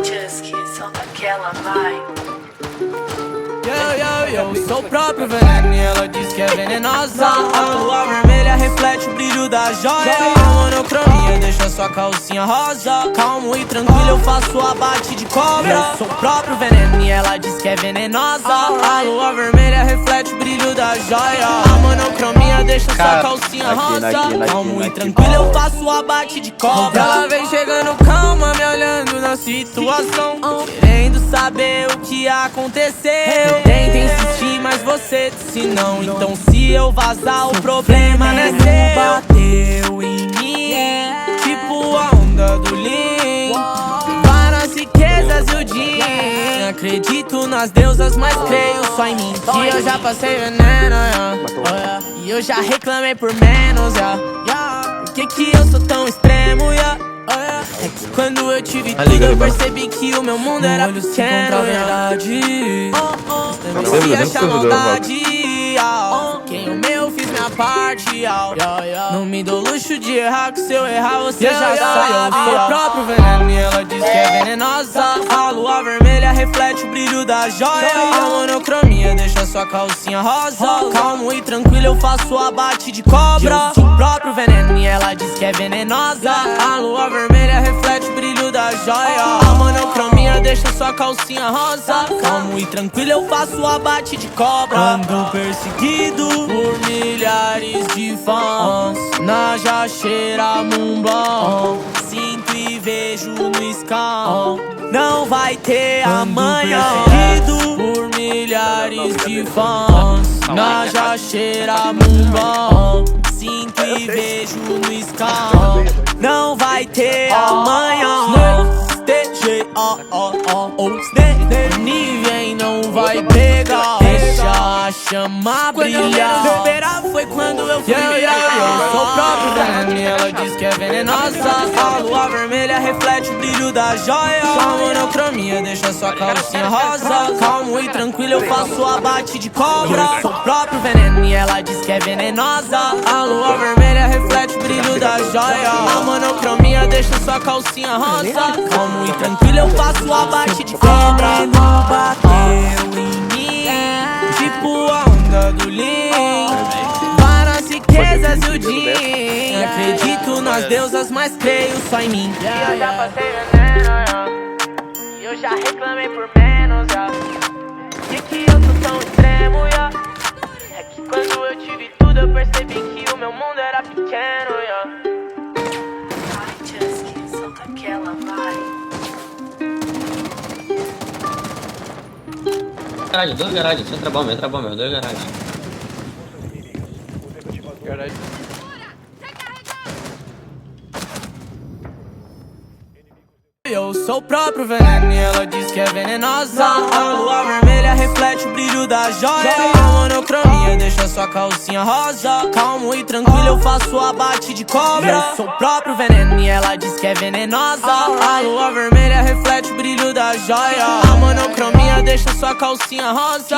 Just solta aquela vai. Eu sou o próprio veneno e ela diz que é venenosa. A lua vermelha reflete o brilho da joia. A monocromia deixa sua calcinha rosa. Calmo e tranquilo eu faço abate de cobra. Eu sou o próprio veneno e ela diz que é venenosa. A lua vermelha reflete o brilho da joia. A monocromia deixa sua calcinha rosa. Calmo e tranquilo eu faço abate de cobra. Ela vem chegando calma, me olhando na situação, querendo saber o que aconteceu. Eu tento insistir, mas você disse não. Então se eu vazar, o problema não é seu. Bateu em mim, tipo a onda do Lean. Para as riquezas e o din. Acredito nas deusas, mas creio só em mim. Que eu já passei veneno, e eu já reclamei por menos, Por que eu sou tão extremo, É que quando eu tive tudo eu percebi que o meu mundo era pequeno, a verdade. Se acha maldade, quem o meu fiz minha parte, não me dou luxo de errar, que se eu errar você já sabe. Eu sou o próprio veneno e ela diz que é venenosa. A lua vermelha reflete o brilho da joia. A monocromia deixa sua calcinha rosa. Calmo e tranquilo eu faço abate de cobra. Eu sou o próprio veneno e ela diz que é venenosa. A lua vermelha reflete o brilho da joia. A monocromia deixa sua calcinha rosa. Calmo e tranquilo eu faço abate de cobra. Ando perseguido por milhares de fãs na Jaxeira Mumblão. Sinto e vejo no Scam, não vai ter amanhã. Perseguido por milhares de fãs na Jaxeira Mumblão. Sinto e vejo no Scam, não vai ter amanhã. Ninguém não vai pegar. Deixa a chama brilhar. Esperar foi quando eu fui virar. Eu sou o próprio veneno e ela diz que é venenosa. A lua vermelha reflete o brilho da joia. A monocromia deixa sua calcinha rosa. Calmo e tranquilo eu faço abate de cobra. Eu sou o próprio veneno e ela diz que é venenosa. A lua vermelha reflete o brilho da joia. A monocromia deixa sua calcinha rosa. Calmo e tranquilo eu faço abate de cobra. Veneno bateu em mim, tipo a onda do Lean. Para as riquezas e o din. Acredito nas deusas, mas creio só em mim. E eu já passei veneno, e eu já reclamei por menos, que eu sou tão extremo, É que quando eu tive tudo eu percebi que o meu mundo era pequeno, Just solta aquela vai. Garagem, dois garagens, entra bomba, dois garagens. Eu sou o próprio veneno e ela diz que é venenosa. A lua vermelha reflete o brilho da joia. A monocromia deixa sua calcinha rosa. Calmo e tranquilo eu faço abate de cobra. Eu sou o próprio veneno e ela diz que é venenosa. A lua vermelha reflete o brilho da joia. A monocromia deixa sua calcinha rosa.